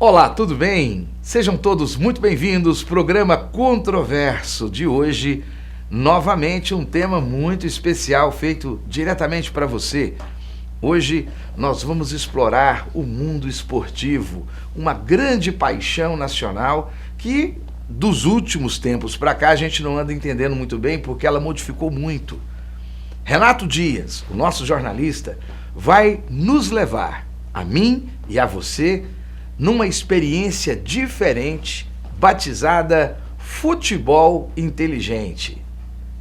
Olá, tudo bem? Sejam todos muito bem-vindos. Programa Controverso de hoje, novamente um tema muito especial feito diretamente para você. Hoje nós vamos explorar o mundo esportivo, uma grande paixão nacional que dos últimos tempos para cá a gente não anda entendendo muito bem porque ela modificou muito. Renato Dias, o nosso jornalista, vai nos levar, a mim e a você, numa experiência diferente, batizada Futebol Inteligente.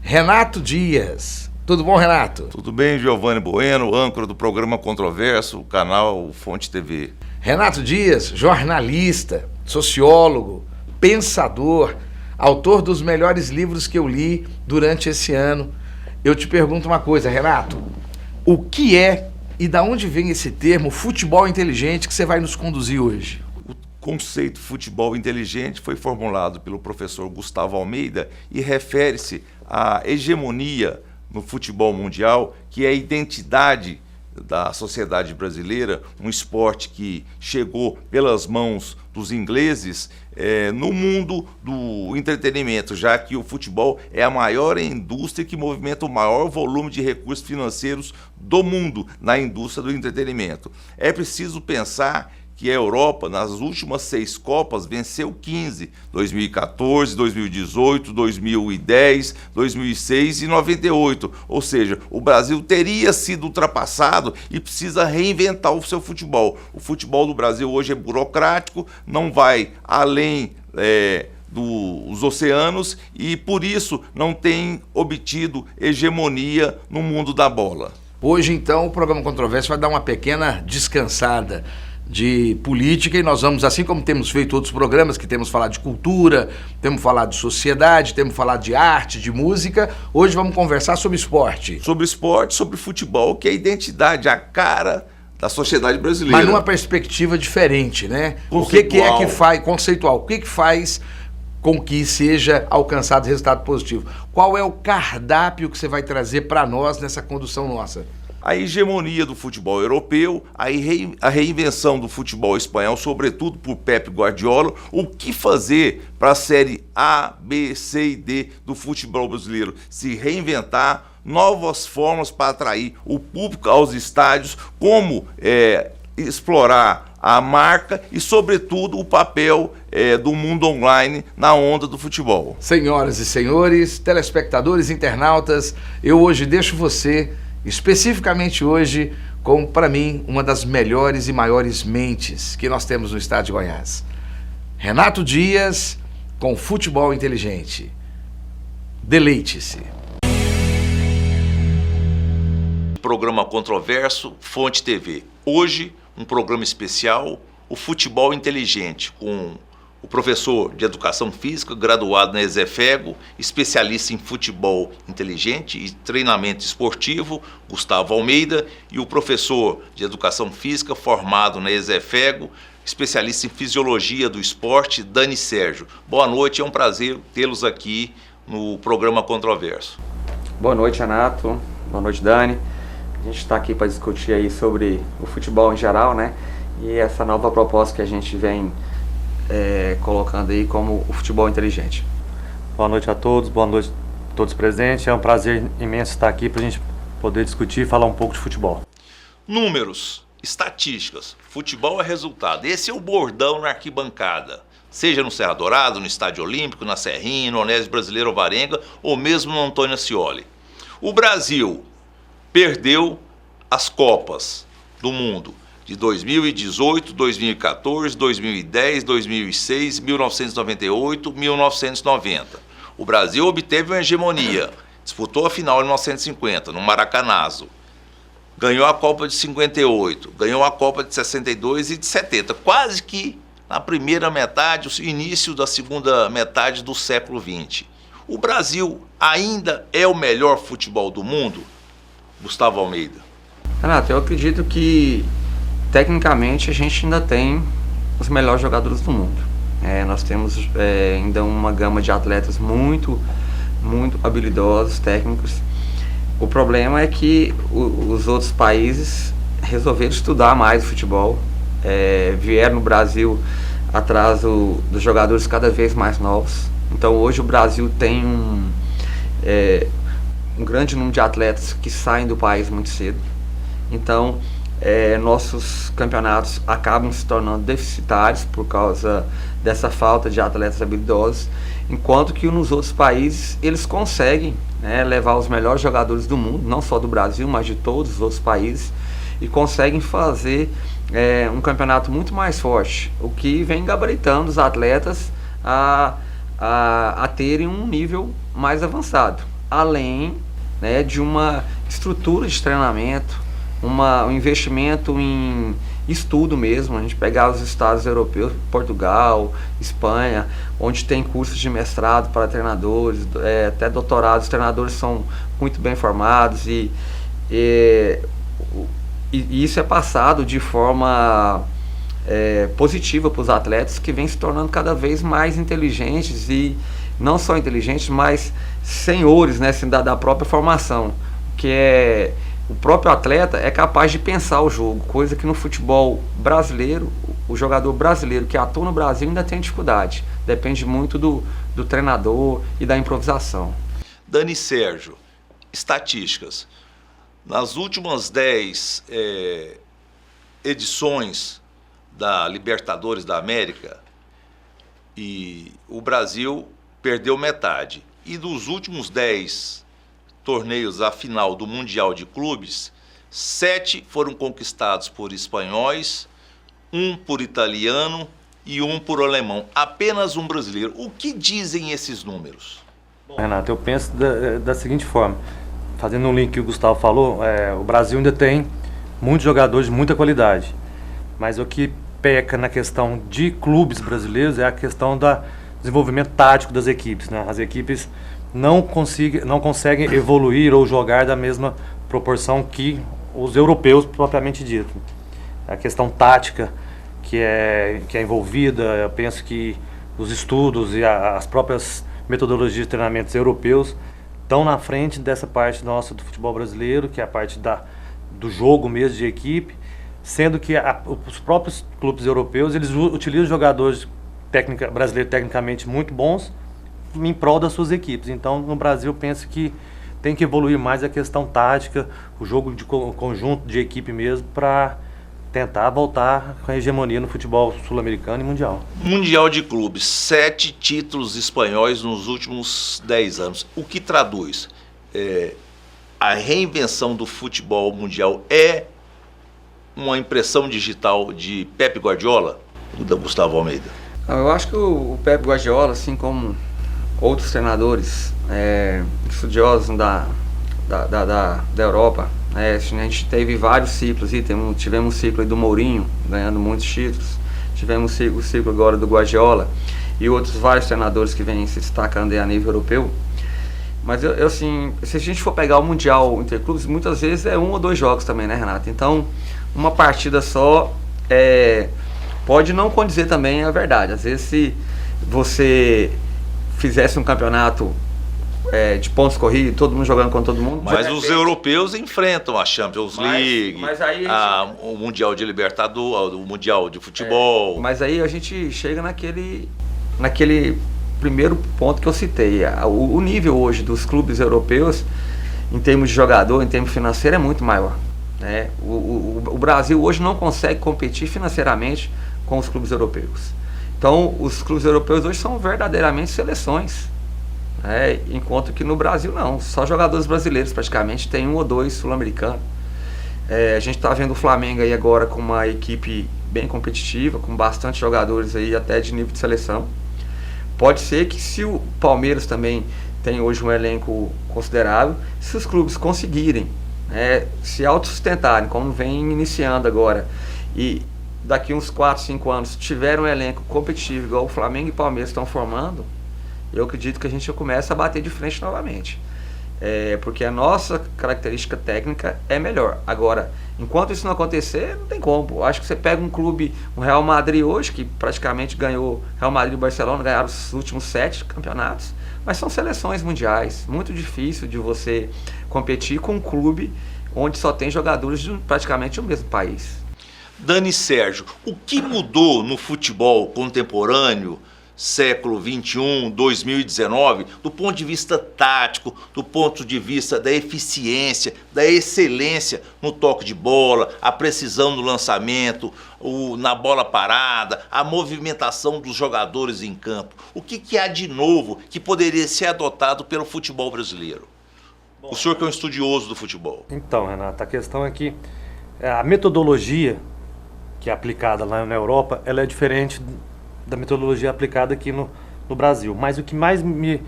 Renato Dias. Tudo bom, Renato? Tudo bem, Giovanni Bueno, âncora do programa Controverso, canal Fonte TV. Renato Dias, jornalista, sociólogo, pensador, autor dos melhores livros que eu li durante esse ano. Eu te pergunto uma coisa, Renato, o que é e da onde vem esse termo futebol inteligente que você vai nos conduzir hoje? O conceito futebol inteligente foi formulado pelo professor Gustavo Almeida e refere-se à hegemonia no futebol mundial, que é a identidade da sociedade brasileira, um esporte que chegou pelas mãos dos ingleses no mundo do entretenimento, já que o futebol é a maior indústria que movimenta o maior volume de recursos financeiros do mundo na indústria do entretenimento. É preciso pensar que a Europa, nas últimas 6 Copas, venceu 15, 2014, 2018, 2010, 2006 e 98. Ou seja, o Brasil teria sido ultrapassado e precisa reinventar o seu futebol. O futebol do Brasil hoje é burocrático, não vai além dos oceanos e, por isso, não tem obtido hegemonia no mundo da bola. Hoje, então, o programa Controverso vai dar uma pequena descansada de política e nós vamos, assim como temos feito outros programas, que temos falado de cultura, temos falado de sociedade, temos falado de arte, de música, hoje vamos conversar sobre esporte. Sobre esporte, sobre futebol, que é a identidade, a cara da sociedade brasileira. Mas numa perspectiva diferente, né? O que é que faz, conceitual, o que faz com que seja alcançado resultado positivo? Qual é o cardápio que você vai trazer para nós nessa condução nossa? A hegemonia do futebol europeu, a reinvenção do futebol espanhol, sobretudo por Pep Guardiola, o que fazer para a série A, B, C e D do futebol brasileiro, se reinventar, novas formas para atrair o público aos estádios, como explorar a marca e, sobretudo, o papel do mundo online na onda do futebol. Senhoras e senhores, telespectadores, internautas, eu hoje deixo você, especificamente hoje, com, para mim, uma das melhores e maiores mentes que nós temos no estado de Goiás. Renato Dias, com Futebol Inteligente. Deleite-se. Programa Controverso, Fonte TV. Hoje, um programa especial, o Futebol Inteligente, com o professor de Educação Física, graduado na ESEFEGO, especialista em futebol inteligente e treinamento esportivo, Gustavo Almeida, e o professor de Educação Física, formado na ESEFEGO, especialista em Fisiologia do Esporte, Dani Sérgio. Boa noite, é um prazer tê-los aqui no programa Controverso. Boa noite, Renato. Boa noite, Dani. A gente está aqui para discutir aí sobre o futebol em geral, né? E essa nova proposta que a gente vem colocando aí como o futebol inteligente. Boa noite a todos, boa noite a todos presentes. É um prazer imenso estar aqui para a gente poder discutir e falar um pouco de futebol. Números, estatísticas, futebol é resultado. Esse é o bordão na arquibancada. Seja no Serra Dourada, no Estádio Olímpico, na Serrinha, no Onésio Brasileiro Alvarenga ou mesmo no Antônio Ascioli. O Brasil perdeu as Copas do Mundo de 2018, 2014, 2010, 2006, 1998, 1990. O Brasil obteve uma hegemonia, disputou a final em 1950, no Maracanazo. Ganhou a Copa de 58, ganhou a Copa de 62 e de 70, quase que na primeira metade, o início da segunda metade do século XX. O Brasil ainda é o melhor futebol do mundo? Gustavo Almeida. Renato, eu acredito que tecnicamente a gente ainda tem os melhores jogadores do mundo. Nós temos ainda uma gama de atletas muito habilidosos, técnicos. O problema é que os outros países resolveram estudar mais o futebol, vieram no Brasil atrás dos jogadores cada vez mais novos. Então hoje o Brasil tem um grande número de atletas que saem do país muito cedo. Então nossos campeonatos acabam se tornando deficitários por causa dessa falta de atletas habilidosos, enquanto que nos outros países eles conseguem, né, levar os melhores jogadores do mundo, não só do Brasil, mas de todos os outros países, e conseguem fazer um campeonato muito mais forte, o que vem gabaritando os atletas a terem um nível mais avançado, além, né, de uma estrutura de treinamento, um investimento em estudo mesmo. A gente pegar os estados europeus, Portugal, Espanha, onde tem cursos de mestrado para treinadores, até doutorados. Os treinadores são muito bem formados e isso é passado de forma positiva para os atletas, que vêm se tornando cada vez mais inteligentes, e não só inteligentes, mas senhores, né, assim, da própria formação, que o próprio atleta é capaz de pensar o jogo, coisa que no futebol brasileiro, o jogador brasileiro que atua no Brasil ainda tem dificuldade. Depende muito do treinador e da improvisação. Dani Sérgio, estatísticas. Nas últimas 10 edições da Libertadores da América, e o Brasil perdeu metade. E dos últimos 10 torneios à final do Mundial de Clubes, 7 foram conquistados por espanhóis, 1 por italiano e 1 por alemão. Apenas um brasileiro. O que dizem esses números? Bom, Renato, eu penso da seguinte forma, fazendo um link que o Gustavo falou, o Brasil ainda tem muitos jogadores de muita qualidade, mas o que peca na questão de clubes brasileiros é a questão do desenvolvimento tático das equipes, né? As equipes não conseguem evoluir ou jogar da mesma proporção que os europeus propriamente dito. A questão tática que é envolvida, eu penso que os estudos e as próprias metodologias de treinamentos europeus estão na frente dessa parte nossa do futebol brasileiro, que é a parte do jogo mesmo de equipe, sendo que os próprios clubes europeus eles utilizam jogadores brasileiros tecnicamente muito bons em prol das suas equipes. Então, no Brasil, eu penso que tem que evoluir mais a questão tática, o jogo de conjunto de equipe mesmo, para tentar voltar com a hegemonia no futebol sul-americano e mundial. Mundial de Clubes, 7 títulos espanhóis nos últimos 10 anos. O que traduz? A reinvenção do futebol mundial é uma impressão digital de Pep Guardiola, da Gustavo Almeida? Eu acho que o Pep Guardiola, assim como outros treinadores estudiosos da Europa, a gente teve vários ciclos, e tivemos um ciclo aí do Mourinho, ganhando muitos títulos, tivemos o ciclo agora do Guardiola e outros vários treinadores que vêm se destacando aí a nível europeu. Mas assim, se a gente for pegar o Mundial Interclubes, muitas vezes é 1 ou 2 jogos também, né, Renato? Então, uma partida só pode não condizer também a verdade. Às vezes, se você fizesse um campeonato de pontos corridos, todo mundo jogando contra todo mundo. Mas os europeus enfrentam a Champions League, mas aí o Mundial de Libertadores, o Mundial de Futebol. Mas aí a gente chega naquele primeiro ponto que eu citei. O nível hoje dos clubes europeus, em termos de jogador, em termos financeiros, é muito maior. Né? O Brasil hoje não consegue competir financeiramente com os clubes europeus. Então, os clubes europeus hoje são verdadeiramente seleções. Enquanto que no Brasil não, só jogadores brasileiros praticamente, tem 1 ou 2 sul-americanos. A gente está vendo o Flamengo aí agora com uma equipe bem competitiva, com bastante jogadores aí até de nível de seleção. Pode ser que, se o Palmeiras também tem hoje um elenco considerável, se os clubes conseguirem se autossustentarem, como vem iniciando agora, e daqui uns 4, 5 anos tiver um elenco competitivo igual o Flamengo e o Palmeiras estão formando, eu acredito que a gente já começa a bater de frente novamente. Porque a nossa característica técnica é melhor. Agora, enquanto isso não acontecer, não tem como. Eu acho que você pega um clube, um Real Madrid hoje, que praticamente ganhou, Real Madrid e Barcelona ganharam os últimos 7 campeonatos, mas são seleções mundiais. Muito difícil de você competir com um clube onde só tem jogadores de praticamente o mesmo país. Dani Sérgio, o que mudou no futebol contemporâneo, século XXI, 2019, do ponto de vista tático, do ponto de vista da eficiência, da excelência no toque de bola, a precisão no lançamento, na bola parada, a movimentação dos jogadores em campo? O que há de novo que poderia ser adotado pelo futebol brasileiro? O senhor que é um estudioso do futebol. Então, Renato, a questão é que a metodologia que é aplicada lá na Europa, ela é diferente da metodologia aplicada aqui no Brasil. Mas o que mais me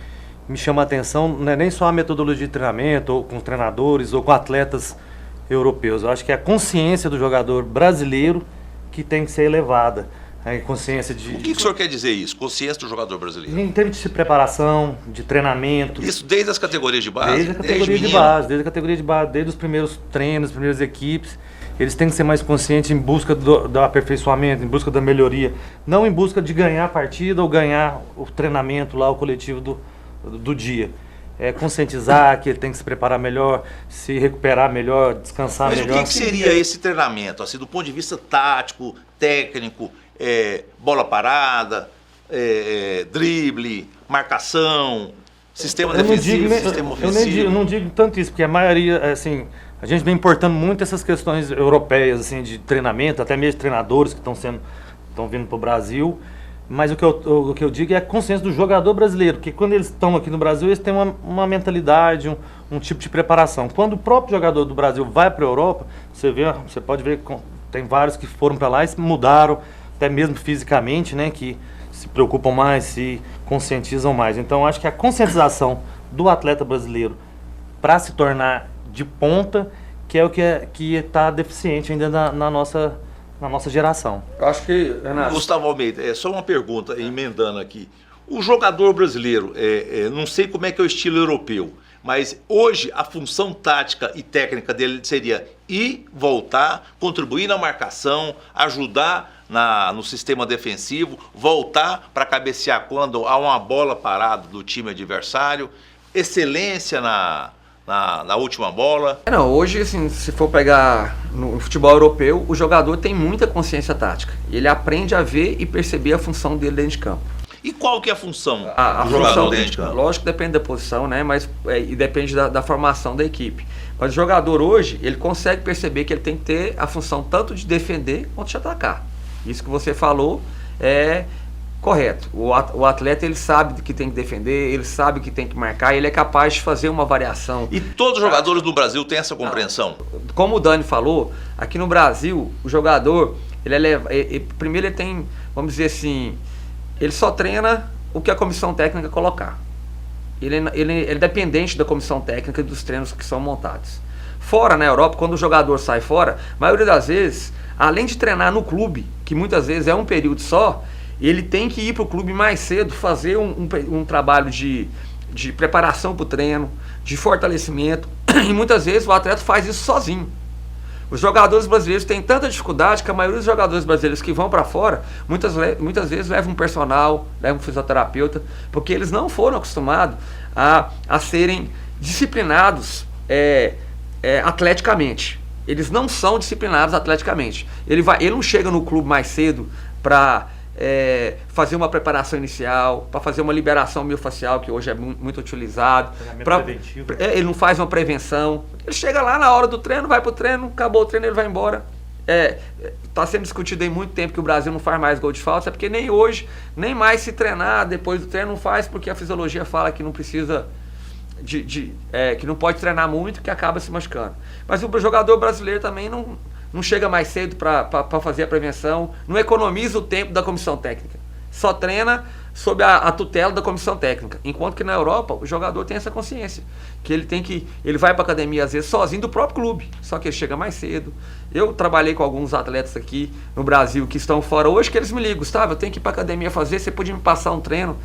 chama a atenção não é nem só a metodologia de treinamento, ou com treinadores, ou com atletas europeus. Eu acho que é a consciência do jogador brasileiro que tem que ser elevada. A consciência de... O que o senhor quer dizer isso? Consciência do jogador brasileiro? Em termos de preparação, de treinamento. Isso desde as categorias de base? Desde a categoria de base, desde os primeiros treinos, as primeiras equipes. Eles têm que ser mais conscientes em busca do aperfeiçoamento, em busca da melhoria. Não em busca de ganhar a partida ou ganhar o treinamento lá, o coletivo do dia. É conscientizar que ele tem que se preparar melhor, se recuperar melhor, descansar melhor. Mas o que seria esse treinamento, assim, do ponto de vista tático, técnico, bola parada, drible, marcação, sistema defensivo, sistema ofensivo? Eu não digo tanto isso, porque a maioria, assim, a gente vem importando muito essas questões europeias, assim, de treinamento, até mesmo de treinadores que estão vindo para o Brasil. Mas o que eu digo é a consciência do jogador brasileiro, porque quando eles estão aqui no Brasil, eles têm uma mentalidade, um tipo de preparação. Quando o próprio jogador do Brasil vai para a Europa, você pode ver que tem vários que foram para lá e mudaram, até mesmo fisicamente, né, que se preocupam mais, se conscientizam mais. Então, acho que a conscientização do atleta brasileiro para se tornar de ponta, que é o que está deficiente ainda na nossa geração. Eu acho que, Renato... Gustavo Almeida, só uma pergunta, emendando aqui. O jogador brasileiro, não sei como é que é o estilo europeu, mas hoje a função tática e técnica dele seria ir, voltar, contribuir na marcação, ajudar no sistema defensivo, voltar para cabecear quando há uma bola parada do time adversário, excelência na última bola. Não, hoje, assim, se for pegar no futebol europeu, o jogador tem muita consciência tática. Ele aprende a ver e perceber a função dele dentro de campo. E qual que é a função do jogador dentro de campo? Lógico que depende da posição, né? Mas e depende da formação da equipe. Mas o jogador hoje, ele consegue perceber que ele tem que ter a função tanto de defender quanto de atacar. Isso que você falou é correto. O atleta, ele sabe que tem que defender, ele sabe que tem que marcar, ele é capaz de fazer uma variação. E todos os jogadores do Brasil têm essa compreensão? Como o Dani falou, aqui no Brasil, o jogador, primeiro ele tem, vamos dizer assim, ele só treina o que a comissão técnica colocar. Ele é dependente da comissão técnica e dos treinos que são montados. Fora, na Europa, quando o jogador sai fora, a maioria das vezes, além de treinar no clube, que muitas vezes é um período só, ele tem que ir para o clube mais cedo, fazer um trabalho de preparação para o treino, de fortalecimento, e muitas vezes o atleta faz isso sozinho. Os jogadores brasileiros têm tanta dificuldade que a maioria dos jogadores brasileiros que vão para fora, muitas vezes levam um personal, levam um fisioterapeuta, porque eles não foram acostumados a serem disciplinados atleticamente. Eles não são disciplinados atleticamente. Ele não chega no clube mais cedo para fazer uma preparação inicial, para fazer uma liberação miofascial, que hoje é muito utilizado. Ele não faz uma prevenção. Ele chega lá na hora do treino, vai pro treino, acabou o treino, ele vai embora. Está sendo discutido aí muito tempo que o Brasil não faz mais gol de falta, porque nem hoje, nem mais se treinar depois do treino não faz, porque a fisiologia fala que não precisa que não pode treinar muito, que acaba se machucando. Mas o jogador brasileiro também não chega mais cedo para fazer a prevenção, não economiza o tempo da comissão técnica, só treina sob a tutela da comissão técnica, enquanto que na Europa o jogador tem essa consciência, que ele vai para a academia às vezes sozinho do próprio clube, só que ele chega mais cedo. Eu trabalhei com alguns atletas aqui no Brasil que estão fora hoje, que eles me ligam: Gustavo, eu tenho que ir para a academia fazer, você podia me passar um treino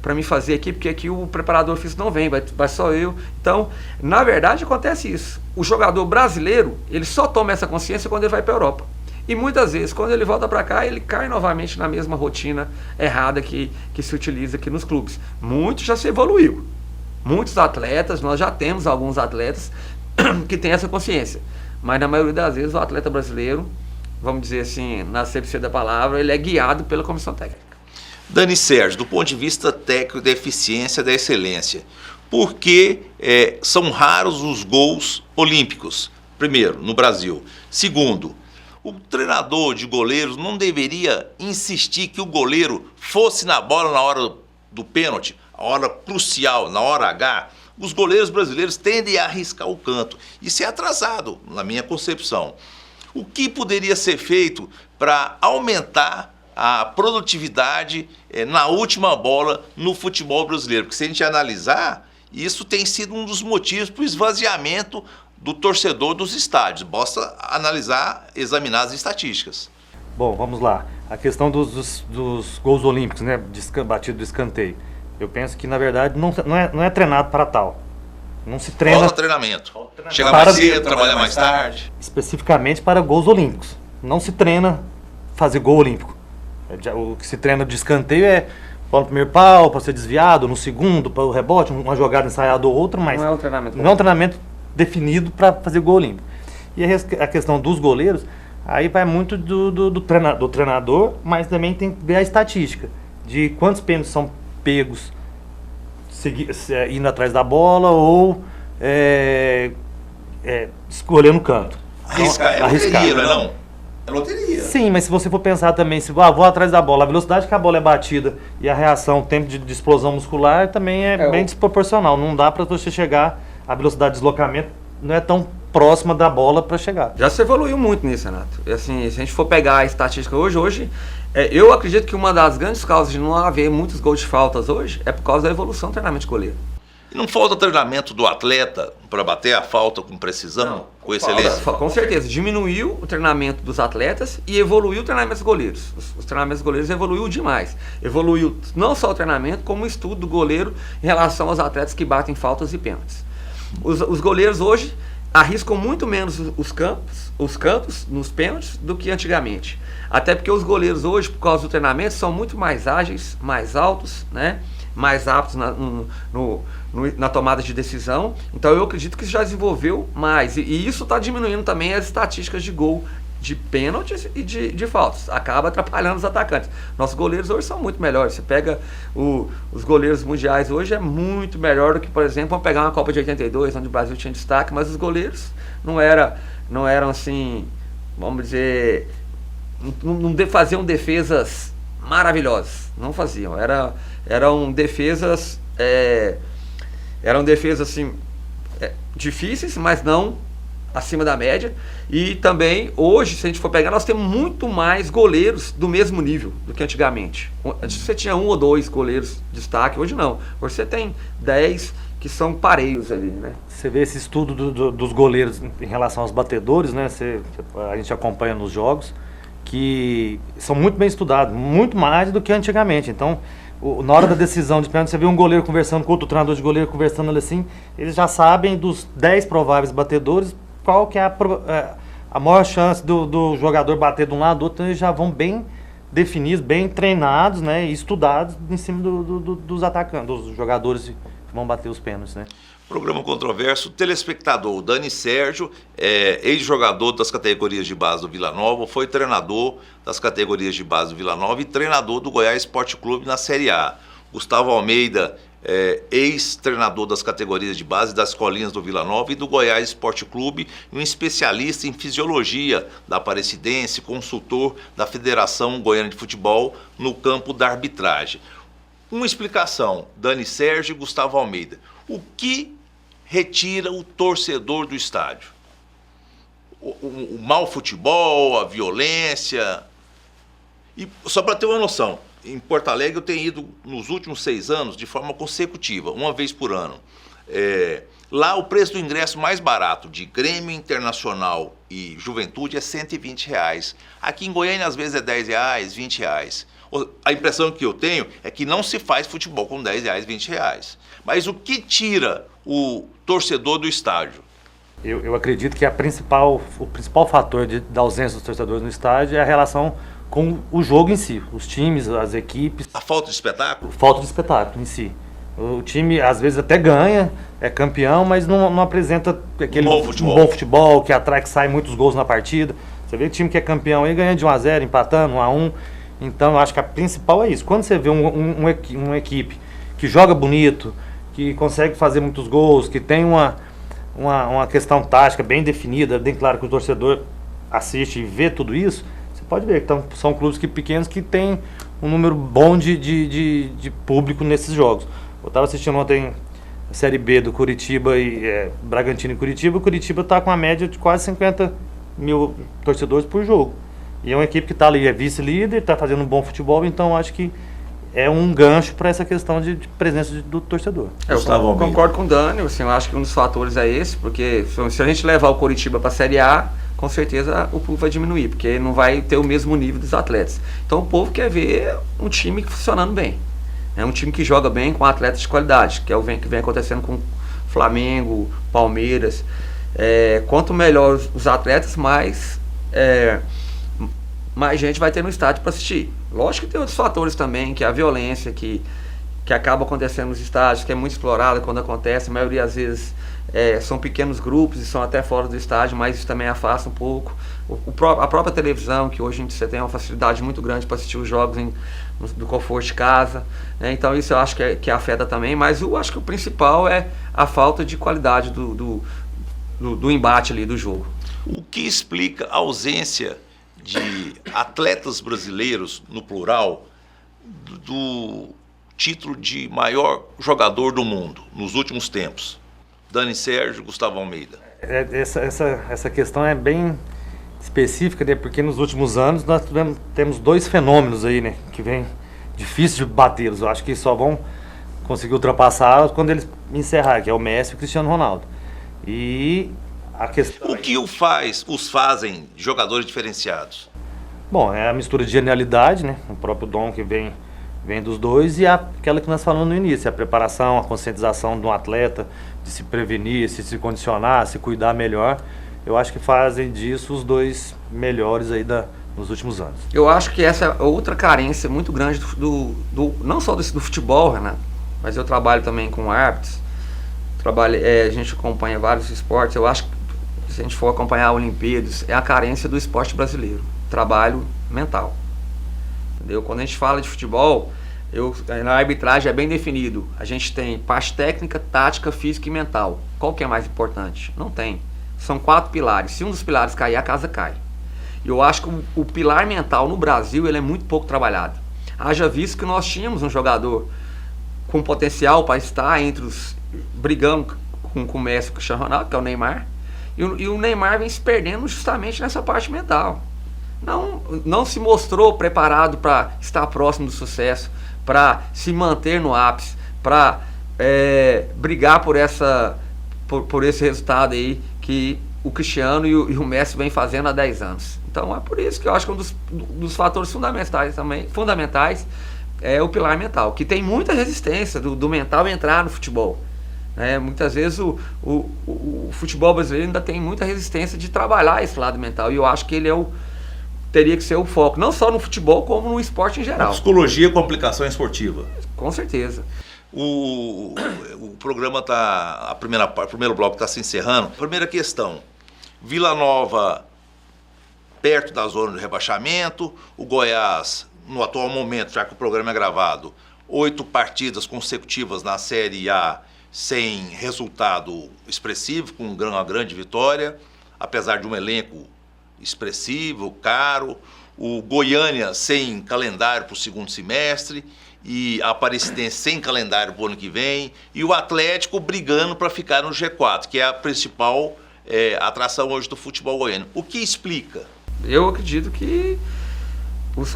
para me fazer aqui, porque aqui o preparador físico não vem, vai só eu. Então, na verdade, acontece isso. O jogador brasileiro, ele só toma essa consciência quando ele vai para a Europa. E muitas vezes, quando ele volta para cá, ele cai novamente na mesma rotina errada que se utiliza aqui nos clubes. Muito já se evoluiu. Muitos atletas, nós já temos alguns atletas que têm essa consciência. Mas na maioria das vezes o atleta brasileiro, vamos dizer assim, na acepção da palavra, ele é guiado pela comissão técnica. Dani Sérgio, do ponto de vista técnico da eficiência, da excelência, por que são raros os gols olímpicos? Primeiro, no Brasil. Segundo, o treinador de goleiros não deveria insistir que o goleiro fosse na bola na hora do pênalti, a hora crucial, na hora H. Os goleiros brasileiros tendem a arriscar o canto. Isso é atrasado, na minha concepção. O que poderia ser feito para aumentar a produtividade na última bola no futebol brasileiro? Porque se a gente analisar, isso tem sido um dos motivos para o esvaziamento do torcedor dos estádios. Basta analisar, examinar as estatísticas. Bom, vamos lá. A questão dos gols olímpicos, né, batido do escanteio. Eu penso que, na verdade, não é treinado para tal. Não se treina... Falta treinamento. Chega mais cedo, trabalha mais tarde. Especificamente para gols olímpicos. Não se treina fazer gol olímpico. O que se treina de escanteio é bola no primeiro pau, para ser desviado, no segundo, para o rebote, uma jogada ensaiada ou outra, mas Não é um treinamento. não é um treinamento definido para fazer gol olímpico. E a questão dos goleiros, aí vai muito do treinador, mas também tem que ver a estatística de quantos pênaltis são pegos indo atrás da bola ou escolhendo o canto. Arriscar, loteria, não é não? É loteria. Sim, mas se você for pensar também, se vou atrás da bola, a velocidade que a bola é batida e a reação, o tempo de explosão muscular também é bem desproporcional. Não dá para você chegar, a velocidade de deslocamento não é tão próxima da bola para chegar. Já se evoluiu muito nisso, Renato. E assim, se a gente for pegar a estatística hoje, eu acredito que uma das grandes causas de não haver muitos gols de faltas hoje é por causa da evolução do treinamento de goleiro. E não falta treinamento do atleta para bater a falta com precisão, com excelência? Com certeza. Diminuiu o treinamento dos atletas e evoluiu o treinamento dos goleiros. Os treinamentos dos goleiros evoluiu demais. Evoluiu não só o treinamento, como o estudo do goleiro em relação aos atletas que batem faltas e pênaltis. Os goleiros hoje arriscam muito menos os cantos nos pênaltis do que antigamente. Até porque os goleiros hoje, por causa do treinamento, são muito mais ágeis, mais altos, né? Mais aptos na tomada de decisão. Então eu acredito que isso já desenvolveu mais. E isso está diminuindo também as estatísticas de gol de pênaltis e de faltas. Acaba atrapalhando os atacantes. Nossos goleiros hoje são muito melhores. Você pega os goleiros mundiais hoje, é muito melhor do que, por exemplo, vamos pegar uma Copa de 82, onde o Brasil tinha destaque, mas os goleiros não eram assim, vamos dizer, não faziam defesas maravilhosas. Não faziam. Eram defesas assim, difíceis, mas não acima da média. E também, hoje, se a gente for pegar, nós temos muito mais goleiros do mesmo nível do que antigamente. Antes você tinha 1 ou 2 goleiros de destaque, hoje não. Hoje você tem 10 que são pareios ali, né? Você vê esse estudo dos goleiros em relação aos batedores, né? A gente acompanha nos jogos, que são muito bem estudados, muito mais do que antigamente. Então, na hora da decisão de pênalti, você vê um goleiro conversando com outro treinador de goleiro conversando ali assim, eles já sabem dos 10 prováveis batedores qual que é a maior chance do jogador bater de um lado do outro. Então eles já vão bem definidos, bem treinados, né, e estudados em cima dos atacantes, dos jogadores que vão bater os pênaltis, né. Programa Controverso, telespectador, o Dani Sérgio, ex-jogador das categorias de base do Vila Nova, foi treinador das categorias de base do Vila Nova e treinador do Goiás Esporte Clube na Série A. Gustavo Almeida, ex-treinador das categorias de base das escolinhas do Vila Nova e do Goiás Esporte Clube, e um especialista em fisiologia da Aparecidense, consultor da Federação Goiana de Futebol no campo da arbitragem. Uma explicação, Dani Sérgio e Gustavo Almeida. O que retira o torcedor do estádio? O mau futebol, a violência? E só para ter uma noção, em Porto Alegre eu tenho ido nos últimos 6 anos de forma consecutiva, uma vez por ano. Lá o preço do ingresso mais barato de Grêmio, Internacional e Juventude é R$120. Aqui em Goiânia às vezes é R$10, R$20. A impressão que eu tenho é que não se faz futebol com R$10, R$20. Mas o que tira o torcedor do estádio? Eu acredito que o principal fator da ausência dos torcedores no estádio é a relação com o jogo em si, os times, as equipes. A falta de espetáculo? Falta de espetáculo em si. O time às vezes até ganha, é campeão, mas não apresenta aquele bom futebol que atrai, que sai muitos gols na partida. Você vê que o time que é campeão aí ganha de 1-0, empatando, 1-1. Então, eu acho que a principal é isso. Quando você vê uma equipe que joga bonito, que consegue fazer muitos gols, que tem uma questão tática bem definida, bem claro que o torcedor assiste e vê tudo isso, você pode ver que são clubes pequenos que têm um número bom de público nesses jogos. Eu estava assistindo ontem a Série B do Curitiba e Bragantino e Curitiba. O Curitiba está com uma média de quase 50 mil torcedores por jogo. E é uma equipe que está ali, é vice-líder, está fazendo um bom futebol, então acho que é um gancho para essa questão de presença do torcedor. Eu concordo com o Dani, assim, eu acho que um dos fatores é esse, porque se a gente levar o Coritiba para a Série A, com certeza o público vai diminuir, porque não vai ter o mesmo nível dos atletas. Então o povo quer ver um time funcionando bem. É um time que joga bem com atletas de qualidade, que é o que vem acontecendo com Flamengo, Palmeiras. Quanto melhor os atletas, mais gente vai ter no estádio para assistir. Lógico que tem outros fatores também, que é a violência que acaba acontecendo nos estádios, que é muito explorada quando acontece. A maioria às vezes são pequenos grupos e são até fora do estádio, mas isso também afasta um pouco. A própria televisão, que hoje você tem uma facilidade muito grande para assistir os jogos do conforto de casa, né? Então isso eu acho que afeta também, mas eu acho que o principal é a falta de qualidade do embate ali do jogo. O que explica a ausência de atletas brasileiros, no plural, do título de maior jogador do mundo nos últimos tempos? Dani Sérgio, Gustavo Almeida. Essa questão é bem específica, né? Porque nos últimos anos nós temos dois fenômenos aí, né? Que vem difícil de batê-los. Eu acho que só vão conseguir ultrapassar quando eles encerrarem, que é o Messi e o Cristiano Ronaldo. E a questão... O que os fazem jogadores diferenciados? Bom, é a mistura de genialidade, né? O próprio dom que vem dos dois, e aquela que nós falamos no início, a preparação, a conscientização de um atleta, de se prevenir, se condicionar, se cuidar melhor. Eu acho que fazem disso os dois melhores aí nos últimos anos. Eu acho que essa é outra carência muito grande não só do futebol, Renato, mas eu trabalho também com árbitros, a gente acompanha vários esportes. Eu acho que se a gente for acompanhar Olimpíadas, é a carência do esporte brasileiro, trabalho mental. Entendeu? Quando a gente fala de futebol, na arbitragem é bem definido. A gente tem parte técnica, tática, física e mental. Qual que é mais importante? Não tem. São 4 pilares. Se um dos pilares cair, a casa cai. E eu acho que o pilar mental no Brasil ele é muito pouco trabalhado. Haja visto que nós tínhamos um jogador com potencial para estar brigando com o Messi e o Cristiano Ronaldo, que é o Neymar. E o Neymar vem se perdendo justamente nessa parte mental. Não se mostrou preparado para estar próximo do sucesso, para se manter no ápice, para brigar por esse resultado aí que o Cristiano e o Messi vem fazendo há 10 anos. Então é por isso que eu acho que um dos fatores fundamentais é o pilar mental, que tem muita resistência do mental entrar no futebol. Muitas vezes o futebol brasileiro ainda tem muita resistência de trabalhar esse lado mental, e eu acho que ele teria que ser o foco, não só no futebol, como no esporte em geral. Psicologia com aplicação esportiva. Com certeza. O programa o primeiro bloco está se encerrando. Primeira questão: Vila Nova perto da zona de rebaixamento, o Goiás, no atual momento, já que o programa é gravado, 8 partidas consecutivas na Série A sem resultado expressivo, com uma grande vitória, apesar de um elenco expressivo, caro. O Goiânia sem calendário para o segundo semestre, e a Aparecidense sem calendário para o ano que vem, e o Atlético brigando para ficar no G4, que é a principal atração hoje do futebol goiano. O que explica? Eu acredito que os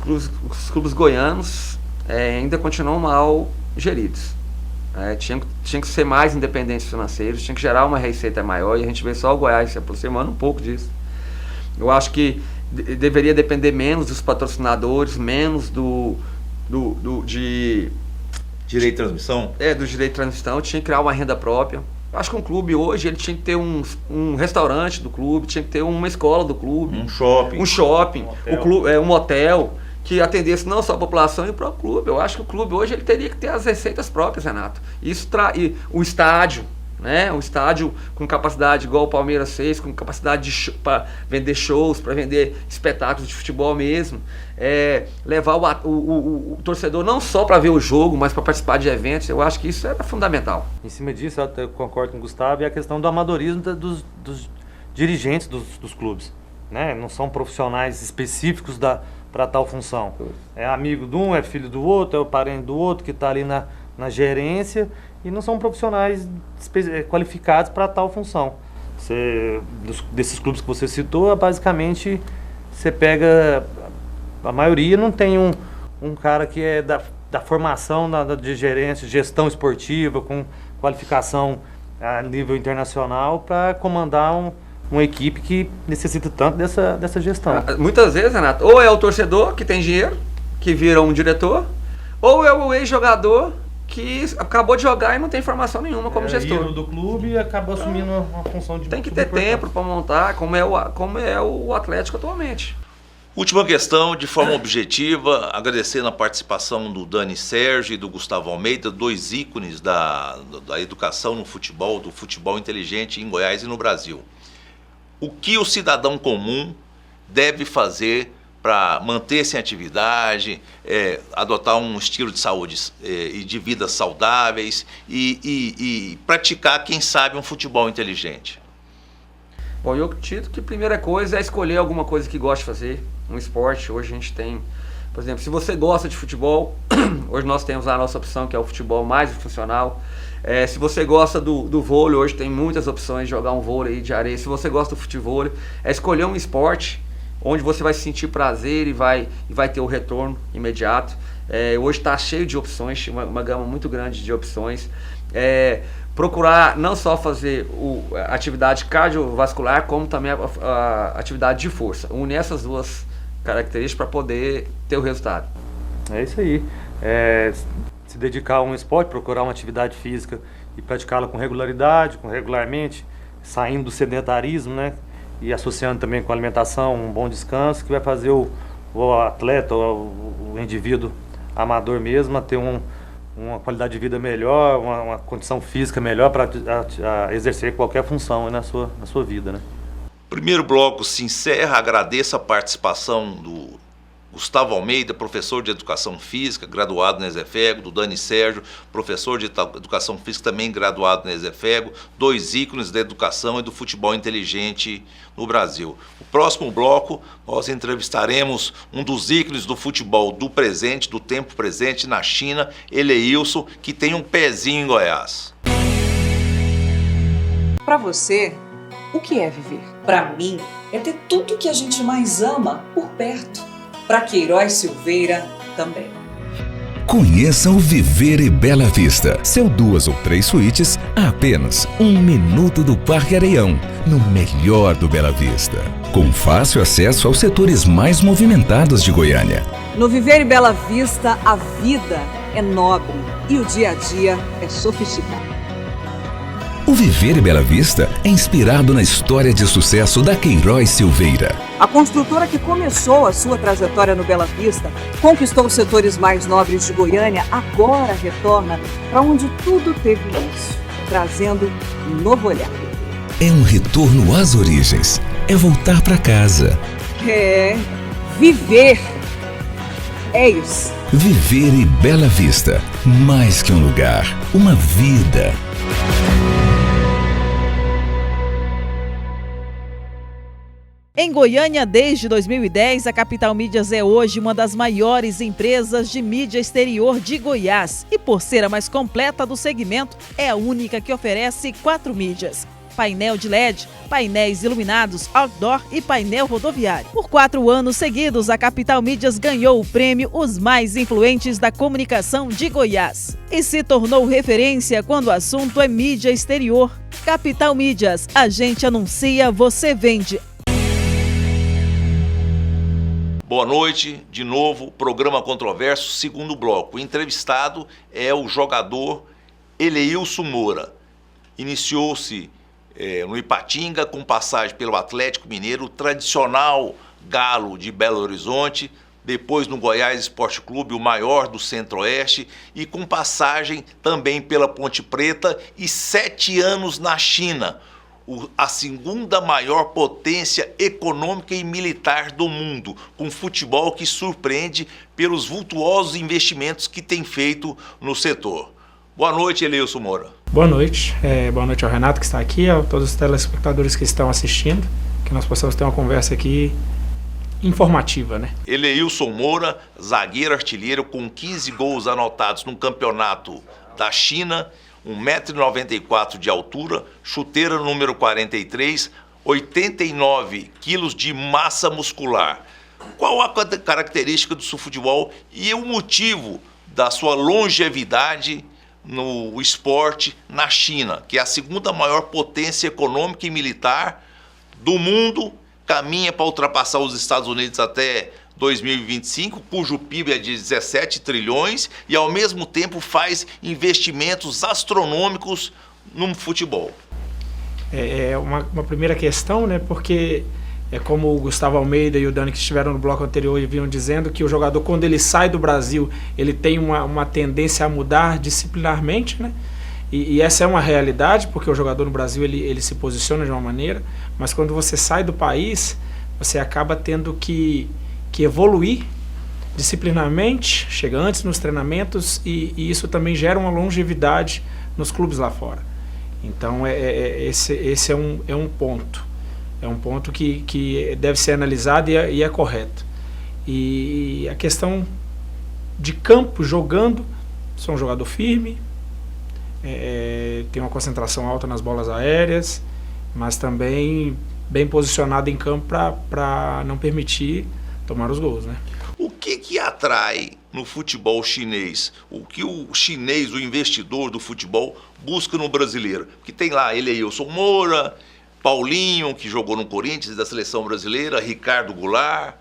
clubes goianos ainda continuam mal geridos. Tinha que ser mais independentes financeiros, tinha que gerar uma receita maior, e a gente vê só o Goiás se aproximando um pouco disso. Eu acho que deveria depender menos dos patrocinadores, menos de direito de transmissão? Do direito de transmissão, tinha que criar uma renda própria. Eu acho que um clube hoje ele tinha que ter um restaurante do clube, tinha que ter uma escola do clube, um shopping, um hotel que atendesse não só a população e o próprio clube. Eu acho que o clube hoje ele teria que ter as receitas próprias, Renato. O estádio, né? Um estádio com capacidade igual o Palmeiras fez, com capacidade para vender shows, para vender espetáculos de futebol mesmo. Levar o torcedor não só para ver o jogo, mas para participar de eventos. Eu acho que isso era fundamental. Em cima disso, eu concordo com o Gustavo, e a questão do amadorismo dos dirigentes dos clubes, né? Não são profissionais específicos para tal função. É amigo de um, é filho do outro, é o parente do outro que está ali na gerência, e não são profissionais qualificados para tal função. Desses clubes que você citou, basicamente você pega, a maioria não tem um cara que é da formação de gerência, gestão esportiva, com qualificação a nível internacional para comandar uma equipe que necessita tanto dessa gestão. Muitas vezes, Renato, ou é o torcedor que tem dinheiro, que vira um diretor, ou é o ex-jogador que acabou de jogar e não tem formação nenhuma como gestor. Ídolo do clube e acaba assumindo uma função de... Tem que ter tempo para montar, como é o Atlético atualmente. Última questão, de forma objetiva, agradecendo a participação do Dani Sérgio e do Gustavo Almeida, 2 ícones da educação no futebol, do futebol inteligente em Goiás e no Brasil. O que o cidadão comum deve fazer para manter-se em atividade, adotar um estilo de saúde e de vida saudáveis e praticar, quem sabe, um futebol inteligente? Bom, eu acredito que a primeira coisa é escolher alguma coisa que goste de fazer, um esporte. Hoje a gente tem, por exemplo, se você gosta de futebol, hoje nós temos a nossa opção, que é o futebol mais funcional. Se você gosta do vôlei, hoje tem muitas opções de jogar um vôlei de areia. Se você gosta do futevôlei, escolher um esporte onde você vai sentir prazer e vai ter o retorno imediato. Hoje está cheio de opções, uma gama muito grande de opções. Procurar não só fazer a atividade cardiovascular, como também a atividade de força. Unir essas duas características para poder ter o resultado. É isso aí. Se dedicar a um esporte, procurar uma atividade física e praticá-la com regularmente, saindo do sedentarismo, né? E associando também com a alimentação, um bom descanso, que vai fazer o atleta, o indivíduo amador mesmo, a ter uma qualidade de vida melhor, uma condição física melhor para exercer qualquer função na sua vida, né? Primeiro bloco se encerra. Agradeço a participação do Gustavo Almeida, professor de Educação Física, graduado na ESEFEGO, do Dani Sérgio, professor de Educação Física, também graduado na ESEFEGO, 2 ícones da educação e do futebol inteligente no Brasil. No próximo bloco, nós entrevistaremos um dos ícones do futebol do presente, do tempo presente, na China, Eleilson, que tem um pezinho em Goiás. Para você, o que é viver? Para mim, é ter tudo que a gente mais ama por perto. Para Queiroz Silveira, também. Conheça o Viver e Bela Vista. São 2 ou 3 suítes a apenas 1 minuto do Parque Areião, no melhor do Bela Vista. Com fácil acesso aos setores mais movimentados de Goiânia. No Viver e Bela Vista, a vida é nobre e o dia a dia é sofisticado. O Viver e Bela Vista é inspirado na história de sucesso da Queiroz Silveira. A construtora que começou a sua trajetória no Bela Vista, conquistou os setores mais nobres de Goiânia, agora retorna para onde tudo teve início, trazendo um novo olhar. É um retorno às origens, é voltar para casa. Viver. É isso. Viver e Bela Vista, mais que um lugar, uma vida. Em Goiânia, desde 2010, a Capital Mídias é hoje uma das maiores empresas de mídia exterior de Goiás e, por ser a mais completa do segmento, é a única que oferece 4 mídias: painel de LED, painéis iluminados, outdoor e painel rodoviário. Por 4 anos seguidos, a Capital Mídias ganhou o prêmio Os Mais Influentes da Comunicação de Goiás e se tornou referência quando o assunto é mídia exterior. Capital Mídias, a gente anuncia, você vende. Boa noite, de novo, programa Controverso, segundo bloco. O entrevistado é o jogador Eleilson Moura. Iniciou-se no Ipatinga, com passagem pelo Atlético Mineiro, tradicional Galo de Belo Horizonte, depois no Goiás Esporte Clube, o maior do Centro-Oeste, e com passagem também pela Ponte Preta e 7 anos na China, a segunda maior potência econômica e militar do mundo, com futebol que surpreende pelos vultuosos investimentos que tem feito no setor. Boa noite, Eleilson Moura. Boa noite ao Renato que está aqui, a todos os telespectadores que estão assistindo, que nós possamos ter uma conversa aqui informativa, né? Eleilson Moura, zagueiro artilheiro com 15 gols anotados no campeonato da China, 1,94 m de altura, chuteira número 43, 89 quilos de massa muscular. Qual a característica do seu futebol e o motivo da sua longevidade no esporte na China, que é a segunda maior potência econômica e militar do mundo, caminha para ultrapassar os Estados Unidos até 2025, cujo PIB é de 17 trilhões e ao mesmo tempo faz investimentos astronômicos no futebol? É uma primeira questão, né? Porque é como o Gustavo Almeida e o Dani que estiveram no bloco anterior e vinham dizendo que o jogador, quando ele sai do Brasil, ele tem uma tendência a mudar disciplinarmente, né? E essa é uma realidade, porque o jogador no Brasil ele se posiciona de uma maneira, mas quando você sai do país, você acaba tendo que evoluir disciplinarmente, chega antes nos treinamentos e isso também gera uma longevidade nos clubes lá fora. Então esse é um ponto. É um ponto que deve ser analisado e é correto. E a questão de campo, jogando, sou um jogador firme, tem uma concentração alta nas bolas aéreas, mas também bem posicionado em campo para não permitir tomar os gols, né? O que atrai no futebol chinês? O que o chinês, o investidor do futebol, busca no brasileiro? Porque tem lá Eleilson Moura, Paulinho, que jogou no Corinthians da seleção brasileira, Ricardo Goulart.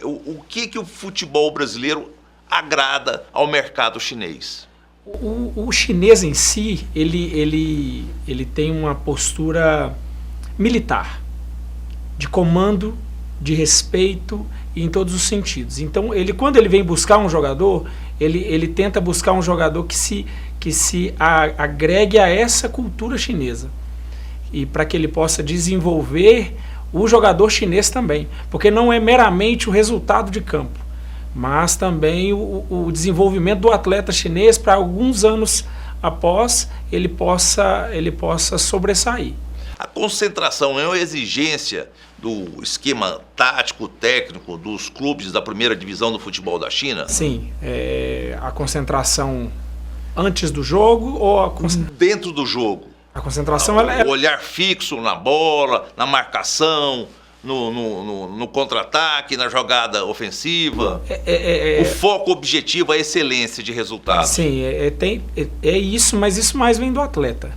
O que o futebol brasileiro agrada ao mercado chinês? O chinês em si, ele tem uma postura militar, de comando, de respeito em todos os sentidos. Então, quando ele vem buscar um jogador, ele tenta buscar um jogador que se agregue a essa cultura chinesa. E para que ele possa desenvolver o jogador chinês também. Porque não é meramente o resultado de campo, mas também o desenvolvimento do atleta chinês para alguns anos após ele possa sobressair. A concentração é uma exigência do esquema tático, técnico dos clubes da primeira divisão do futebol da China? Sim, a concentração antes do jogo ou dentro do jogo? A concentração o olhar fixo na bola, na marcação, no contra-ataque, na jogada ofensiva. O foco objetivo, a excelência de resultado. Sim, é isso, mas isso mais vem do atleta.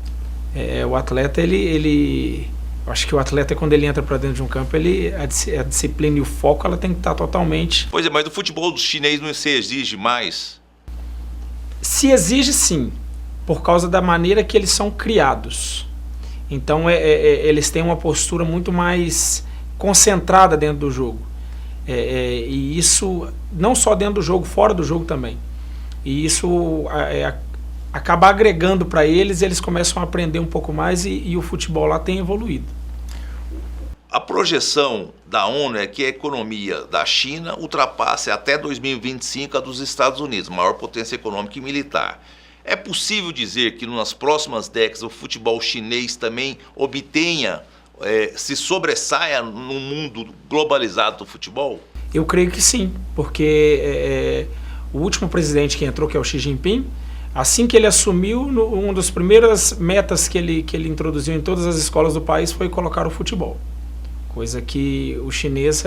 O atleta, acho que o atleta, quando ele entra para dentro de um campo, a disciplina e o foco ela tem que estar totalmente... Pois é, mas do futebol chinês não se exige mais? Se exige, sim, por causa da maneira que eles são criados. Então, eles têm uma postura muito mais concentrada dentro do jogo. E isso, não só dentro do jogo, fora do jogo também. E isso acaba agregando para eles começam a aprender um pouco mais e o futebol lá tem evoluído. A projeção da ONU é que a economia da China ultrapasse até 2025 a dos Estados Unidos, maior potência econômica e militar. É possível dizer que nas próximas décadas o futebol chinês também se sobressaia no mundo globalizado do futebol? Eu creio que sim, porque o último presidente que entrou, que é o Xi Jinping, assim que ele assumiu, uma das primeiras metas que ele introduziu em todas as escolas do país foi colocar o futebol. Coisa que o chinês,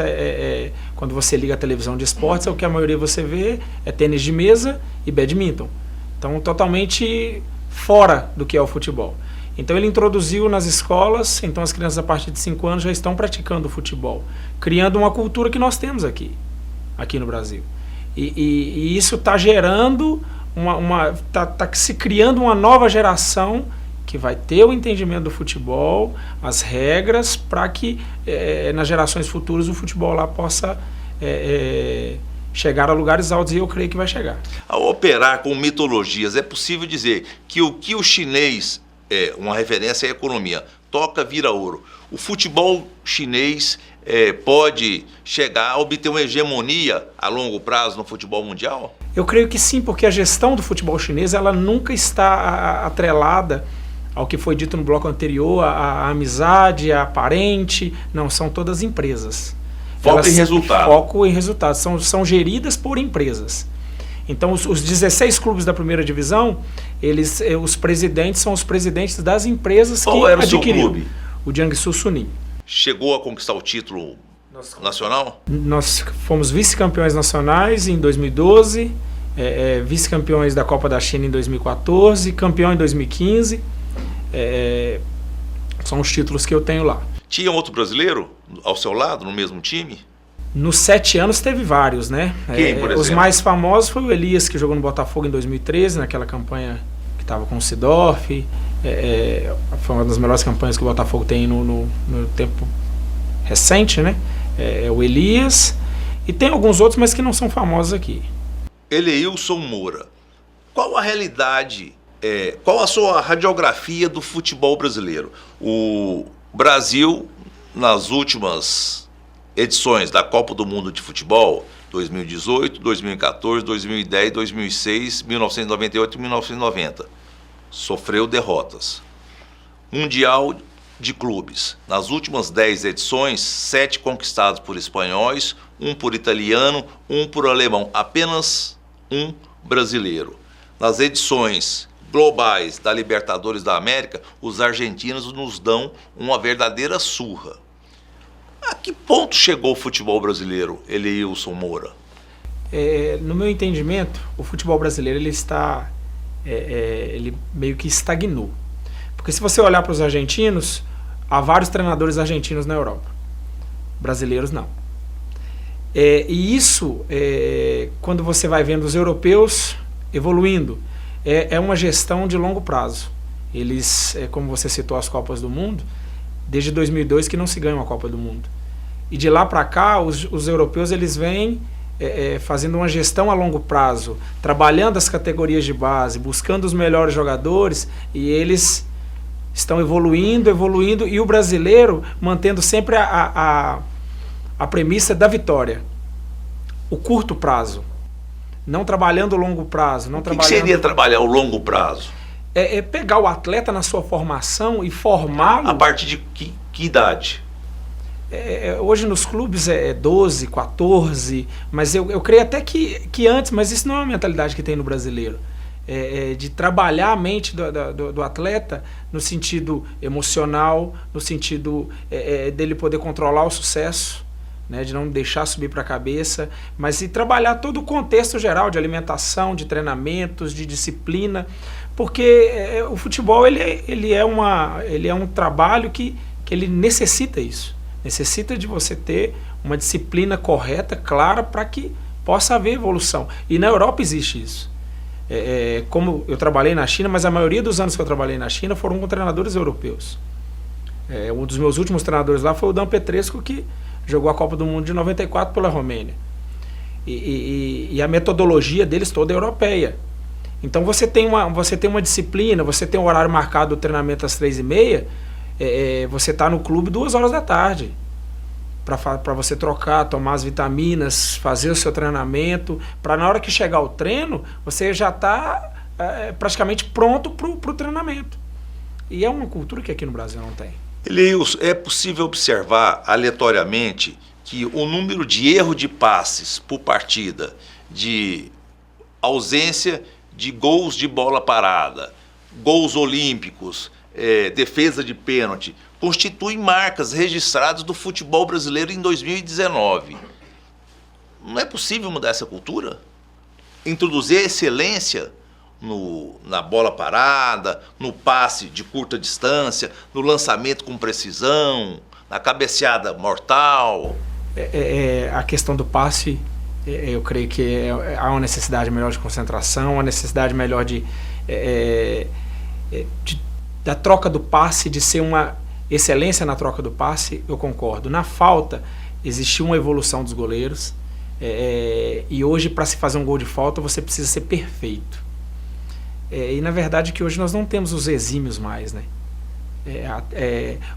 quando você liga a televisão de esportes, o que a maioria você vê é tênis de mesa e badminton. Então, totalmente fora do que é o futebol. Então, ele introduziu nas escolas, então as crianças a partir de 5 anos já estão praticando o futebol, criando uma cultura que nós temos aqui no Brasil. E isso está gerando, está se criando uma nova geração que vai ter o entendimento do futebol, as regras, para que nas gerações futuras o futebol lá possa chegar a lugares altos, e eu creio que vai chegar. Ao operar com mitologias, é possível dizer que o chinês, uma referência à economia, toca vira ouro. O futebol chinês pode chegar a obter uma hegemonia a longo prazo no futebol mundial? Eu creio que sim, porque a gestão do futebol chinês ela nunca está atrelada ao que foi dito no bloco anterior, a amizade, a parente. Não, são todas empresas. Foco em resultado. Foco em resultados. São geridas por empresas. Então, os 16 clubes da primeira divisão, os presidentes são os presidentes das empresas que adquiriram. Qual era o seu clube? O Jiangsu Suning. Chegou a conquistar o título nacional? Nós fomos vice-campeões nacionais em 2012, vice-campeões da Copa da China em 2014, campeão em 2015. São os títulos que eu tenho lá. Tinha outro brasileiro ao seu lado, no mesmo time? Nos 7 anos teve vários, né? Quem, por exemplo? Os mais famosos foi o Elias, que jogou no Botafogo em 2013, naquela campanha que estava com o Sidorf. Foi uma das melhores campanhas que o Botafogo tem no tempo recente, né? O Elias. E tem alguns outros, mas que não são famosos aqui. Eleilson Moura. Qual a realidade, qual a sua radiografia do futebol brasileiro? O Brasil, nas últimas edições da Copa do Mundo de Futebol, 2018, 2014, 2010, 2006, 1998 e 1990, sofreu derrotas. Mundial de clubes, nas últimas 10 edições, 7 conquistados por espanhóis, 1 por italiano, 1 por alemão, apenas 1 brasileiro. Nas edições globais da Libertadores da América, os argentinos nos dão uma verdadeira surra. A que ponto chegou o futebol brasileiro, Eleilson Moura? No meu entendimento, o futebol brasileiro ele meio que estagnou. Porque se você olhar para os argentinos, há vários treinadores argentinos na Europa. Brasileiros não. E isso, quando você vai vendo os europeus evoluindo, é uma gestão de longo prazo. Eles, como você citou as Copas do Mundo, desde 2002 que não se ganha uma Copa do Mundo. E de lá para cá, os europeus eles vêm fazendo uma gestão a longo prazo, trabalhando as categorias de base, buscando os melhores jogadores, e eles estão evoluindo, e o brasileiro mantendo sempre a premissa da vitória. O curto prazo. Não trabalhando o longo prazo. O que seria trabalhar o longo prazo? Pegar o atleta na sua formação e formá-lo... A partir de que idade? Hoje nos clubes é 12, 14, mas eu creio até que antes, mas isso não é uma mentalidade que tem no brasileiro. De trabalhar a mente do atleta no sentido emocional, no sentido dele poder controlar o sucesso, né, de não deixar subir para a cabeça, mas de trabalhar todo o contexto geral de alimentação, de treinamentos, de disciplina, porque o futebol ele é um trabalho que ele necessita isso. Necessita de você ter uma disciplina correta, clara, para que possa haver evolução. E na Europa existe isso. Como eu trabalhei na China, mas a maioria dos anos que eu trabalhei na China foram com treinadores europeus. Um dos meus últimos treinadores lá foi o Dan Petrescu, que jogou a Copa do Mundo de 94 pela Romênia. E a metodologia deles toda é europeia. Então você tem uma disciplina, você tem um horário marcado do treinamento às 3h30, você está no clube 2 horas da tarde para você trocar, tomar as vitaminas, fazer o seu treinamento, para na hora que chegar o treino, você já está praticamente pronto para o treinamento. E é uma cultura que aqui no Brasil não tem. Eleilson, é possível observar aleatoriamente que o número de erro de passes por partida, de ausência de gols de bola parada, gols olímpicos, defesa de pênalti, constituem marcas registradas do futebol brasileiro em 2019. Não é possível mudar essa cultura? Introduzir a excelência na bola parada, no passe de curta distância, no lançamento com precisão, na cabeceada mortal? A questão do passe, eu creio que há uma necessidade melhor de concentração, uma necessidade melhor da troca do passe, de ser uma excelência na troca do passe, eu concordo. Na falta, existiu uma evolução dos goleiros. E hoje, para se fazer um gol de falta, você precisa ser perfeito. E na verdade que hoje nós não temos os exímios mais, né?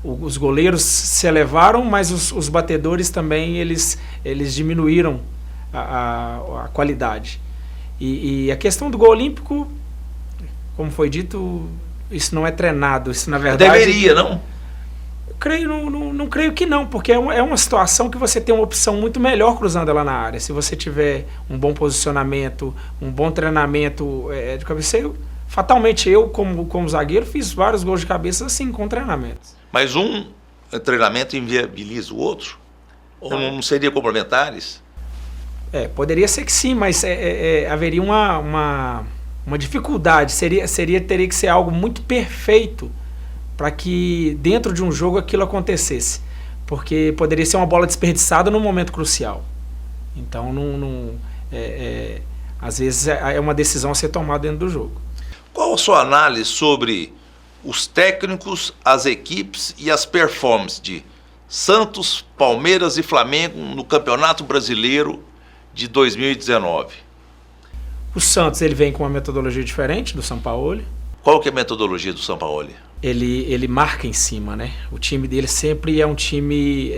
Os goleiros se elevaram, mas os batedores também eles diminuíram a qualidade. E a questão do gol olímpico, como foi dito, isso não é treinado, isso na verdade... Deveria, não? Não creio que não, porque é uma situação que você tem uma opção muito melhor cruzando ela na área. Se você tiver um bom posicionamento, um bom treinamento de cabeceio, fatalmente eu, como zagueiro, fiz vários gols de cabeça assim, com treinamentos. Mas um treinamento inviabiliza o outro? Ou não seria complementares? Poderia ser que sim, mas haveria uma dificuldade. Teria que ser algo muito perfeito para que dentro de um jogo aquilo acontecesse. Porque poderia ser uma bola desperdiçada num momento crucial. Então, às vezes, é uma decisão a ser tomada dentro do jogo. Qual a sua análise sobre os técnicos, as equipes e as performances de Santos, Palmeiras e Flamengo no Campeonato Brasileiro de 2019? O Santos ele vem com uma metodologia diferente do Sampaoli. Qual que é a metodologia do Sampaoli? Ele marca em cima, né? O time dele sempre é um time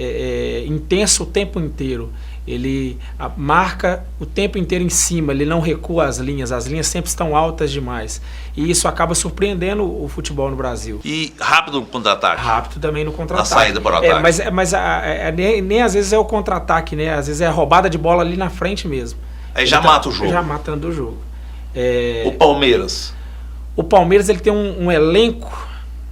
intenso o tempo inteiro. Ele marca o tempo inteiro em cima, ele não recua as linhas sempre estão altas demais. E isso acaba surpreendendo o futebol no Brasil. E rápido no contra-ataque? Rápido também no contra-ataque. Na saída para o ataque. Mas nem às vezes é o contra-ataque, né? Às vezes é a roubada de bola ali na frente mesmo. Aí já mata o jogo. Já matando o jogo. O Palmeiras? O Palmeiras ele tem um elenco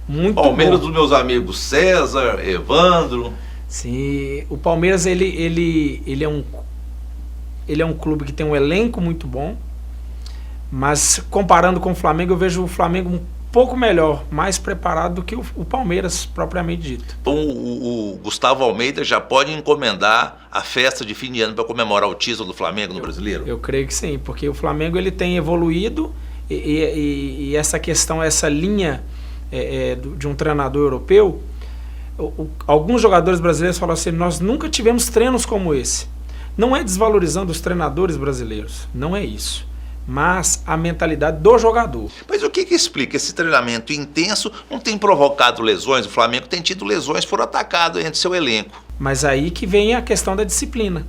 muito Palmeiras bom. Dos meus amigos César, Evandro. Sim, o Palmeiras ele é um clube que tem um elenco muito bom, mas comparando com o Flamengo, eu vejo o Flamengo um pouco melhor, mais preparado do que o Palmeiras propriamente dito. Então o Gustavo Almeida já pode encomendar a festa de fim de ano para comemorar o título do Flamengo no Brasileiro? Eu creio que sim, porque o Flamengo ele tem evoluído e essa questão, essa linha de um treinador europeu. Alguns jogadores brasileiros falam assim: nós nunca tivemos treinos como esse. Não é desvalorizando os treinadores brasileiros, não é isso, mas a mentalidade do jogador. Mas o que explica esse treinamento intenso não tem provocado lesões? O Flamengo tem tido lesões por atacado entre seu elenco. Mas aí que vem a questão da disciplina,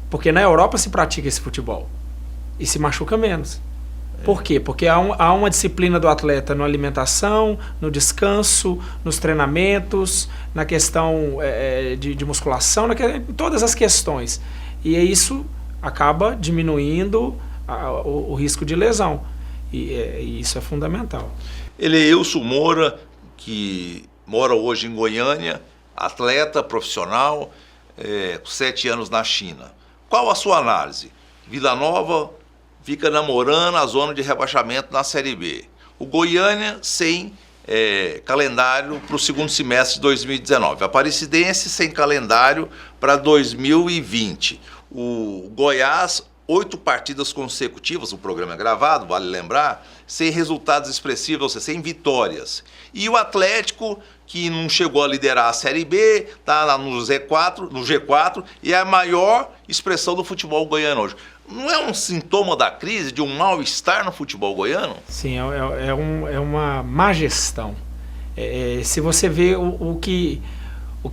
porque na Europa se pratica esse futebol e se machuca menos. Por quê? Porque há uma disciplina do atleta na alimentação, no descanso, nos treinamentos, na questão de musculação, em todas as questões. E isso acaba diminuindo o risco de lesão. E isso é fundamental. Eleilson Moura, que mora hoje em Goiânia, atleta profissional, 7 anos na China. Qual a sua análise? Vila Nova fica namorando a zona de rebaixamento na Série B. O Goiânia sem calendário para o segundo semestre de 2019. A Aparecidense sem calendário para 2020. O Goiás, 8 partidas consecutivas, o programa é gravado, vale lembrar, sem resultados expressivos, ou seja, sem vitórias. E o Atlético, que não chegou a liderar a Série B, está lá no G4, e é a maior expressão do futebol goiano hoje. Não é um sintoma da crise, de um mal-estar no futebol goiano? Sim, é uma má gestão. Se você vê o que